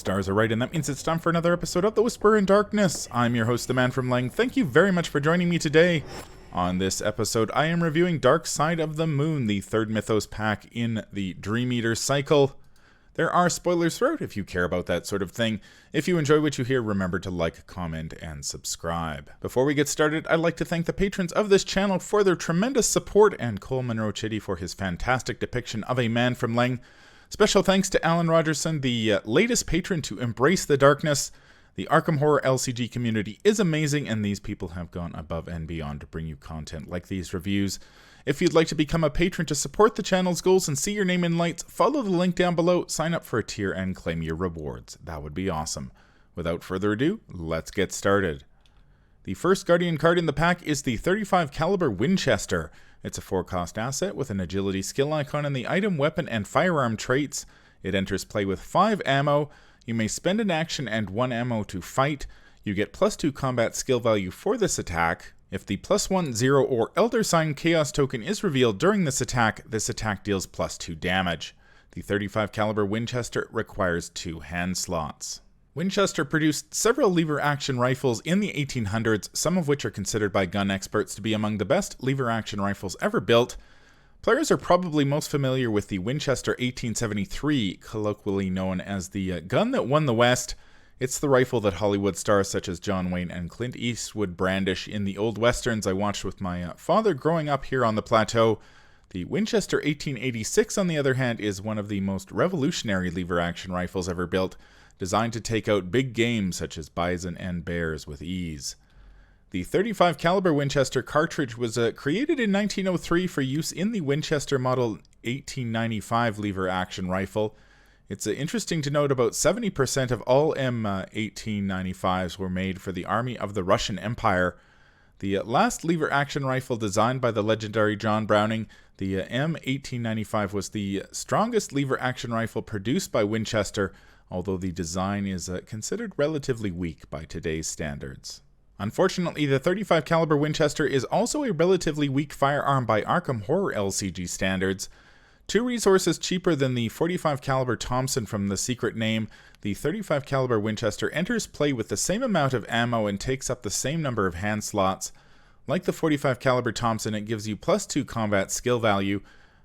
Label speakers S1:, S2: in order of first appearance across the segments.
S1: stars are right, and that means it's time for another episode of The Whisperer in Darkness. I'm your host, the Man from Lang. Thank you very much for joining me today. On this episode, I am reviewing Dark Side of the Moon, the third Mythos pack in the Dream Eater cycle. There are spoilers throughout if you care about that sort of thing. If you enjoy what you hear, remember to like, comment, and subscribe. Before we get started, I'd like to thank the patrons of this channel for their tremendous support, and Cole Monroe Chitty for his fantastic depiction of a Man from Lang. Special thanks to Alan Rogerson, the latest patron to embrace the darkness. The Arkham Horror LCG community is amazing, and these people have gone above and beyond to bring you content like these reviews. If you'd like to become a patron to support the channel's goals and see your name in lights, follow the link down below, sign up for a tier, and claim your rewards. That would be awesome. Without further ado, let's get started. The first Guardian card in the pack is the 35 caliber Winchester. It's a 4-cost asset with an agility skill icon in the item, weapon, and firearm traits. It enters play with 5 ammo. You may spend an action and 1 ammo to fight. You get +2 combat skill value for this attack. If the +1, 0, or Elder Sign Chaos token is revealed during this attack deals +2 damage. The 35 caliber Winchester requires 2 hand slots. Winchester produced several lever-action rifles in the 1800s, some of which are considered by gun experts to be among the best lever-action rifles ever built. Players are probably most familiar with the Winchester 1873, colloquially known as the gun that won the West. It's the rifle that Hollywood stars such as John Wayne and Clint Eastwood brandish in the old westerns I watched with my father growing up here on the plateau. The Winchester 1886, on the other hand, is one of the most revolutionary lever-action rifles ever built, designed to take out big game such as bison and bears with ease. The 35 caliber Winchester cartridge was created in 1903 for use in the Winchester Model 1895 lever-action rifle. It's interesting to note about 70% of all M1895s were made for the army of the Russian Empire. The last lever-action rifle designed by the legendary John Browning, the M1895 was the strongest lever-action rifle produced by Winchester, although the design is considered relatively weak by today's standards. Unfortunately, the 35 caliber Winchester is also a relatively weak firearm by Arkham Horror LCG standards. 2 resources cheaper than the 45 caliber Thompson from the secret name, the 35 caliber Winchester enters play with the same amount of ammo and takes up the same number of hand slots. Like the 45 caliber Thompson, it gives you +2 combat skill value.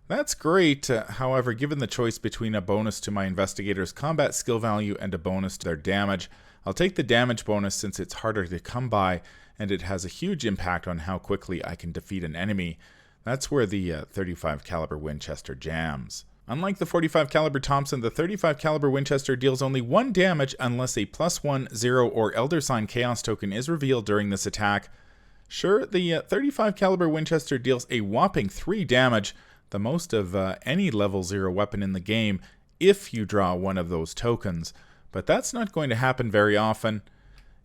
S1: That's great, however, given the choice between a bonus to my investigator's combat skill value and a bonus to their damage, I'll take the damage bonus since it's harder to come by and it has a huge impact on how quickly I can defeat an enemy. That's where the 35 caliber Winchester jams. Unlike the 45 caliber Thompson, the 35 caliber Winchester deals only 1 damage unless a +1, 0, or Elder Sign Chaos token is revealed during this attack. Sure, the 35 caliber Winchester deals a whopping 3 damage, the most of any level 0 weapon in the game, if you draw one of those tokens. But that's not going to happen very often.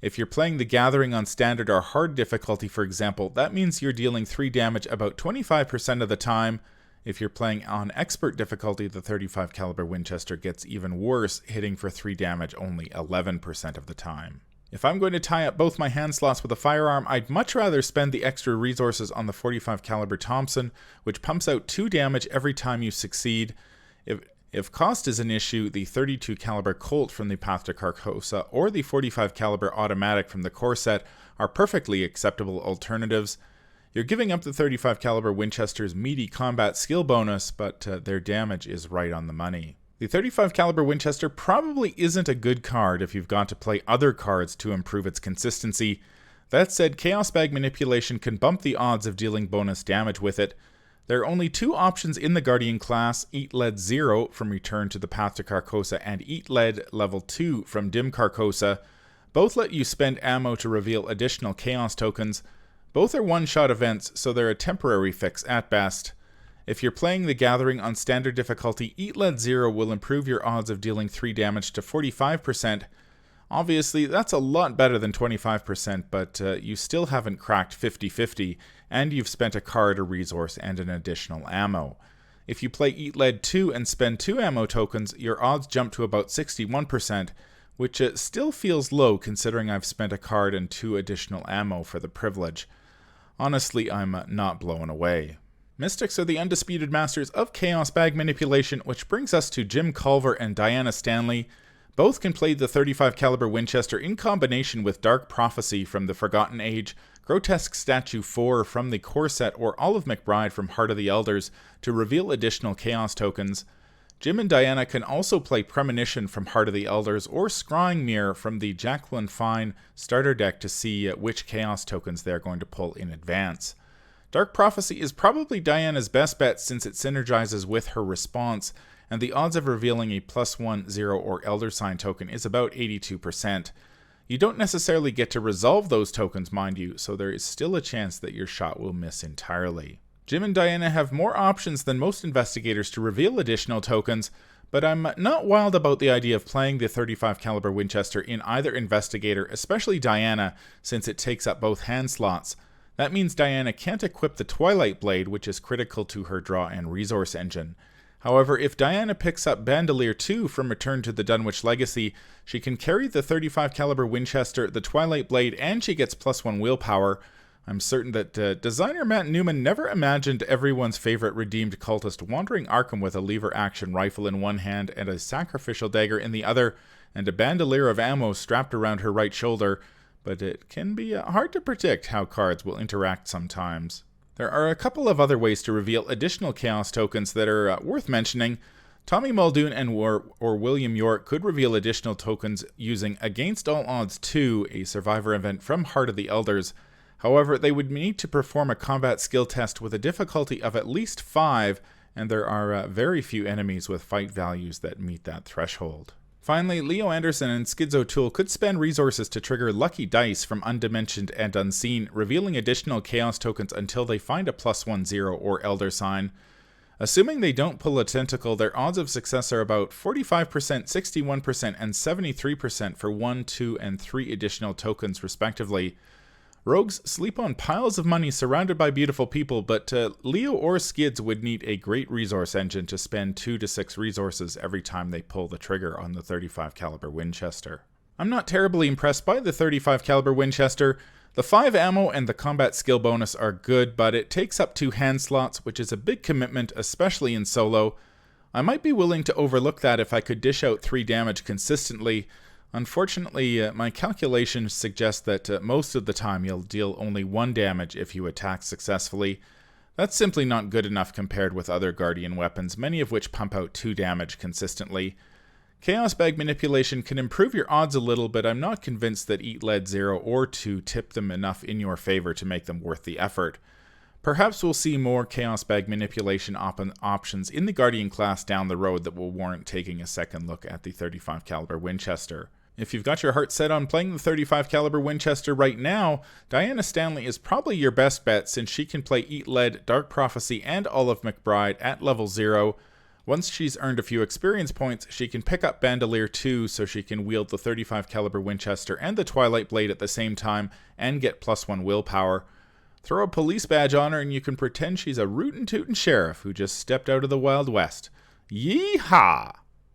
S1: If you're playing the Gathering on Standard or Hard difficulty, for example, that means you're dealing 3 damage about 25% of the time. If you're playing on Expert difficulty, the 35 caliber Winchester gets even worse, hitting for 3 damage only 11% of the time. If I'm going to tie up both my hand slots with a firearm, I'd much rather spend the extra resources on the 45 caliber Thompson, which pumps out 2 damage every time you succeed. If cost is an issue, the 32 caliber Colt from the Path to Carcosa or the 45 caliber automatic from the core set are perfectly acceptable alternatives. You're giving up the 35 caliber Winchester's meaty combat skill bonus, but their damage is right on the money. The 35 caliber Winchester probably isn't a good card if you've got to play other cards to improve its consistency. That said, Chaos Bag Manipulation can bump the odds of dealing bonus damage with it. There are only 2 options in the Guardian class, Eat Lead 0 from Return to the Path to Carcosa and Eat Lead Level 2 from Dim Carcosa. Both let you spend ammo to reveal additional Chaos tokens. Both are one-shot events, so they're a temporary fix at best. If you're playing the Gathering on Standard difficulty, Eat Lead 0 will improve your odds of dealing 3 damage to 45%. Obviously, that's a lot better than 25%, but you still haven't cracked 50-50, and you've spent a card, a resource, and an additional ammo. If you play Eat Lead 2 and spend 2 ammo tokens, your odds jump to about 61%, which still feels low considering I've spent a card and 2 additional ammo for the privilege. Honestly, I'm not blown away. Mystics are the undisputed masters of Chaos Bag Manipulation, which brings us to Jim Culver and Diana Stanley. Both can play the 35 caliber Winchester in combination with Dark Prophecy from the Forgotten Age, Grotesque Statue 4 from the core set, or Olive McBride from Heart of the Elders to reveal additional Chaos tokens. Jim and Diana can also play Premonition from Heart of the Elders or Scrying Mirror from the Jacqueline Fine starter deck to see which Chaos tokens they're going to pull in advance. Dark Prophecy is probably Diana's best bet since it synergizes with her response, and the odds of revealing a +1, 0, or Elder Sign token is about 82%. You don't necessarily get to resolve those tokens, mind you, so there is still a chance that your shot will miss entirely. Jim and Diana have more options than most investigators to reveal additional tokens, but I'm not wild about the idea of playing the 35 caliber Winchester in either investigator, especially Diana, since it takes up both hand slots. That means Diana can't equip the Twilight Blade, which is critical to her draw and resource engine. However, if Diana picks up Bandolier 2 from Return to the Dunwich Legacy, she can carry the 35 caliber Winchester, the Twilight Blade, and she gets +1 willpower. I'm certain that designer Matt Newman never imagined everyone's favorite redeemed cultist wandering Arkham with a lever-action rifle in one hand and a sacrificial dagger in the other, and a bandolier of ammo strapped around her right shoulder, but it can be hard to predict how cards will interact sometimes. There are a couple of other ways to reveal additional Chaos tokens that are worth mentioning. Tommy Muldoon and William York could reveal additional tokens using Against All Odds 2, a Survivor event from Heart of the Elders. However, they would need to perform a combat skill test with a difficulty of at least 5, and there are very few enemies with fight values that meet that threshold. Finally, Leo Anderson and Skids O'Toole could spend resources to trigger Lucky Dice from Undimensioned and Unseen, revealing additional Chaos tokens until they find a +1, 0, or Elder Sign. Assuming they don't pull a tentacle, their odds of success are about 45%, 61%, and 73% for 1, 2, and 3 additional tokens respectively. Rogues sleep on piles of money surrounded by beautiful people, but Leo or Skids would need a great resource engine to spend 2 to 6 resources every time they pull the trigger on the 35 caliber Winchester. I'm not terribly impressed by the 35 caliber Winchester. The 5 ammo and the combat skill bonus are good, but it takes up 2 hand slots, which is a big commitment, especially in solo. I might be willing to overlook that if I could dish out 3 damage consistently. Unfortunately, my calculations suggest that most of the time you'll deal only 1 damage if you attack successfully. That's simply not good enough compared with other Guardian weapons, many of which pump out 2 damage consistently. Chaos Bag Manipulation can improve your odds a little, but I'm not convinced that Eat Lead 0 or 2 tip them enough in your favor to make them worth the effort. Perhaps we'll see more Chaos Bag Manipulation options in the Guardian class down the road that will warrant taking a second look at the 35 caliber Winchester. If you've got your heart set on playing the 35 caliber Winchester right now, Diana Stanley is probably your best bet since she can play Eat Lead, Dark Prophecy, and Olive McBride at level 0. Once she's earned a few experience points, she can pick up Bandolier 2 so she can wield the 35 caliber Winchester and the Twilight Blade at the same time and get +1 willpower. Throw a police badge on her and you can pretend she's a rootin' tootin' sheriff who just stepped out of the Wild West. Yee-haw!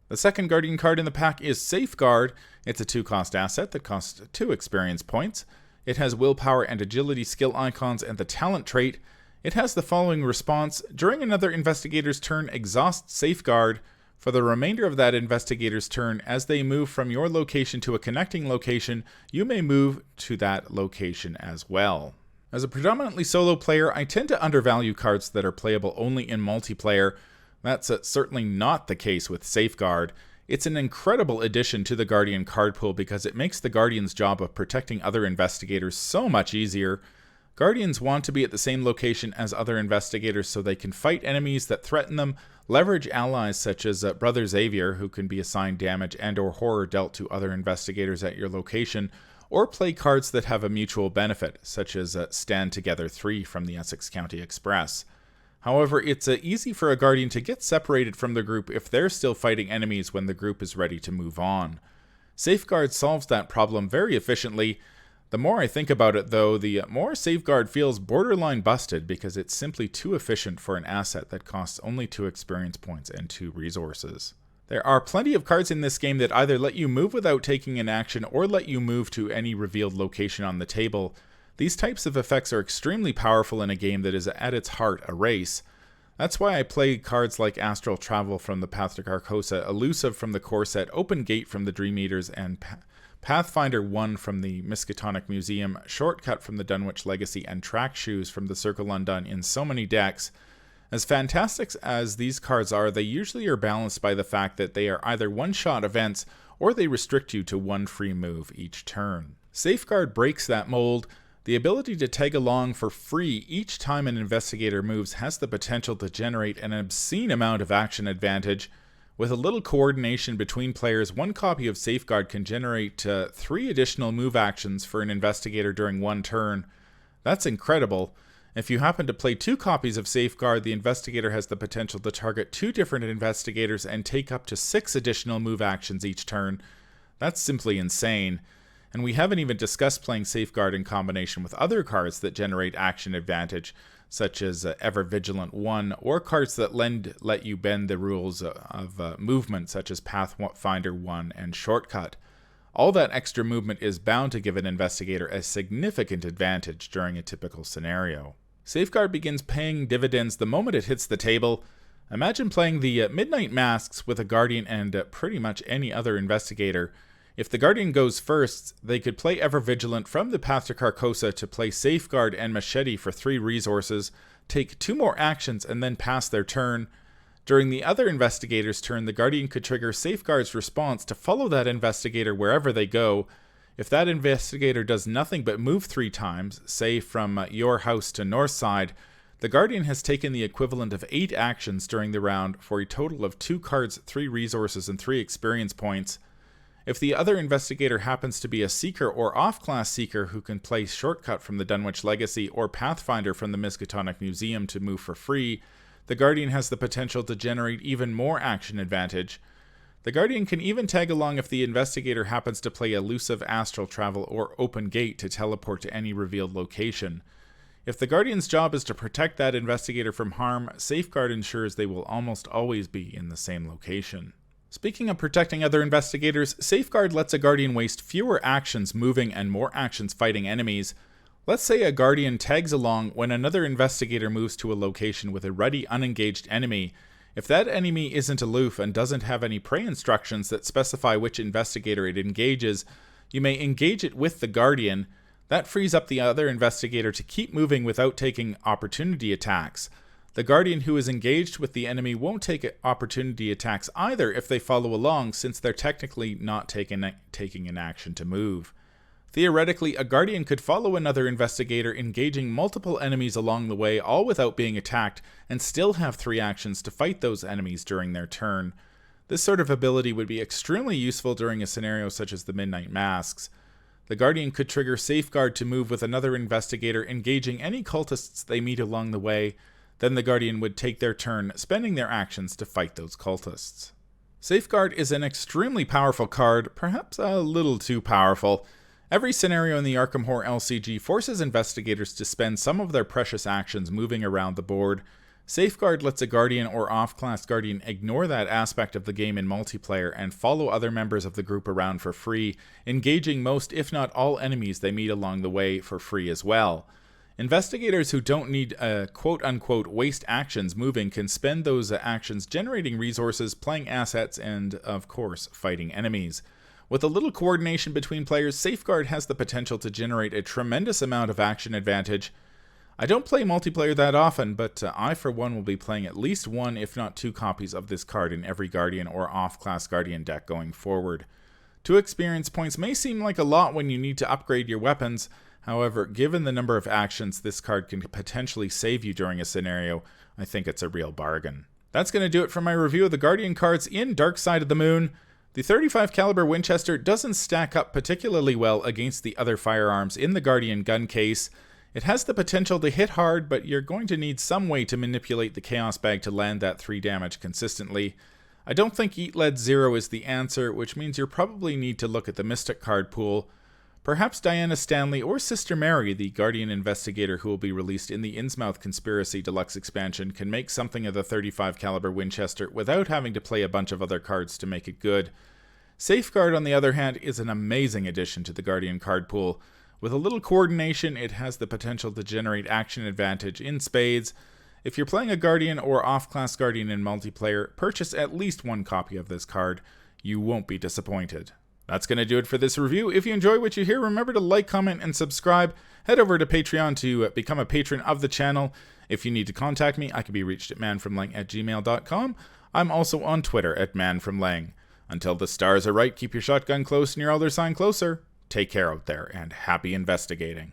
S1: The second Guardian card in the pack is Safeguard. It's a 2-cost asset that costs 2 experience points. It has willpower and agility skill icons and the talent trait. It has the following response: during another investigator's turn, exhaust Safeguard. For the remainder of that investigator's turn, as they move from your location to a connecting location, you may move to that location as well. As a predominantly solo player, I tend to undervalue cards that are playable only in multiplayer. That's certainly not the case with Safeguard. It's an incredible addition to the Guardian card pool because it makes the Guardian's job of protecting other investigators so much easier. Guardians want to be at the same location as other investigators so they can fight enemies that threaten them, leverage allies such as Brother Xavier, who can be assigned damage and or horror dealt to other investigators at your location, or play cards that have a mutual benefit, such as Stand Together 3 from the Essex County Express. However, it's easy for a Guardian to get separated from the group if they're still fighting enemies when the group is ready to move on. Safeguard solves that problem very efficiently. The more I think about it, though, the more Safeguard feels borderline busted because it's simply too efficient for an asset that costs only 2 experience points and 2 resources. There are plenty of cards in this game that either let you move without taking an action or let you move to any revealed location on the table. These types of effects are extremely powerful in a game that is at its heart a race. That's why I play cards like Astral Travel from the Path to Carcosa, Elusive from the core set, Open Gate from the Dream Eaters, and Pathfinder 1 from the Miskatonic Museum, Shortcut from the Dunwich Legacy, and Track Shoes from the Circle Undone in so many decks. As fantastic as these cards are, they usually are balanced by the fact that they are either one-shot events or they restrict you to one free move each turn. Safeguard breaks that mold. The ability to tag along for free each time an investigator moves has the potential to generate an obscene amount of action advantage. With a little coordination between players, one copy of Safeguard can generate 3 additional move actions for an investigator during one turn. That's incredible. If you happen to play 2 copies of Safeguard, the investigator has the potential to target 2 different investigators and take up to 6 additional move actions each turn. That's simply insane. And we haven't even discussed playing Safeguard in combination with other cards that generate action advantage, such as Ever Vigilant 1, or cards that let you bend the rules of movement, such as Pathfinder 1 and Shortcut. All that extra movement is bound to give an investigator a significant advantage during a typical scenario. Safeguard begins paying dividends the moment it hits the table. Imagine playing the Midnight Masks with a Guardian and pretty much any other investigator. If the Guardian goes first, they could play Ever Vigilant from the Path to Carcosa to play Safeguard and Machete for 3 resources, take 2 more actions, and then pass their turn. During the other investigator's turn, the Guardian could trigger Safeguard's response to follow that investigator wherever they go. If that investigator does nothing but move 3 times, say from your house to north side, the Guardian has taken the equivalent of 8 actions during the round for a total of 2 cards, 3 resources, and 3 experience points. If the other investigator happens to be a Seeker or off-class Seeker who can play Shortcut from the Dunwich Legacy or Pathfinder from the Miskatonic Museum to move for free, the Guardian has the potential to generate even more action advantage. The Guardian can even tag along if the investigator happens to play Elusive, Astral Travel, or Open Gate to teleport to any revealed location. If the Guardian's job is to protect that investigator from harm, Safeguard ensures they will almost always be in the same location. Speaking of protecting other investigators, Safeguard lets a Guardian waste fewer actions moving and more actions fighting enemies. Let's say a Guardian tags along when another investigator moves to a location with a ready unengaged enemy. If that enemy isn't aloof and doesn't have any prey instructions that specify which investigator it engages, you may engage it with the Guardian. That frees up the other investigator to keep moving without taking opportunity attacks. The Guardian who is engaged with the enemy won't take opportunity attacks either if they follow along, since they're technically not taking an action to move. Theoretically, a Guardian could follow another investigator, engaging multiple enemies along the way, all without being attacked, and still have 3 actions to fight those enemies during their turn. This sort of ability would be extremely useful during a scenario such as the Midnight Masks. The Guardian could trigger Safeguard to move with another investigator, engaging any cultists they meet along the way. Then the Guardian would take their turn, spending their actions to fight those cultists. Safeguard is an extremely powerful card, perhaps a little too powerful. Every scenario in the Arkham Horror LCG forces investigators to spend some of their precious actions moving around the board. Safeguard lets a Guardian or off-class Guardian ignore that aspect of the game in multiplayer and follow other members of the group around for free, engaging most if not all enemies they meet along the way for free as well. Investigators who don't need quote-unquote waste actions moving can spend those actions generating resources, playing assets, and, of course, fighting enemies. With a little coordination between players, Safeguard has the potential to generate a tremendous amount of action advantage. I don't play multiplayer that often, but I for one will be playing at least 1 if not 2 copies of this card in every Guardian or off-class Guardian deck going forward. 2 experience points may seem like a lot when you need to upgrade your weapons. However, given the number of actions this card can potentially save you during a scenario, I think it's a real bargain. That's going to do it for my review of the Guardian cards in Dark Side of the Moon. The 35 caliber Winchester doesn't stack up particularly well against the other firearms in the Guardian gun case. It has the potential to hit hard, but you're going to need some way to manipulate the Chaos Bag to land that 3 damage consistently. I don't think Eat Lead 0 is the answer, which means you probably need to look at the Mystic card pool. Perhaps Diana Stanley or Sister Mary, the Guardian investigator who will be released in the Innsmouth Conspiracy Deluxe expansion, can make something of the 35 caliber Winchester without having to play a bunch of other cards to make it good. Safeguard, on the other hand, is an amazing addition to the Guardian card pool. With a little coordination, it has the potential to generate action advantage in spades. If you're playing a Guardian or off-class Guardian in multiplayer, purchase at least one copy of this card. You won't be disappointed. That's going to do it for this review. If you enjoy what you hear, remember to like, comment, and subscribe. Head over to Patreon to become a patron of the channel. If you need to contact me, I can be reached at manfromlang@gmail.com. I'm also on Twitter at manfromlang. Until the stars are right, keep your shotgun close and your elder sign closer. Take care out there, and happy investigating.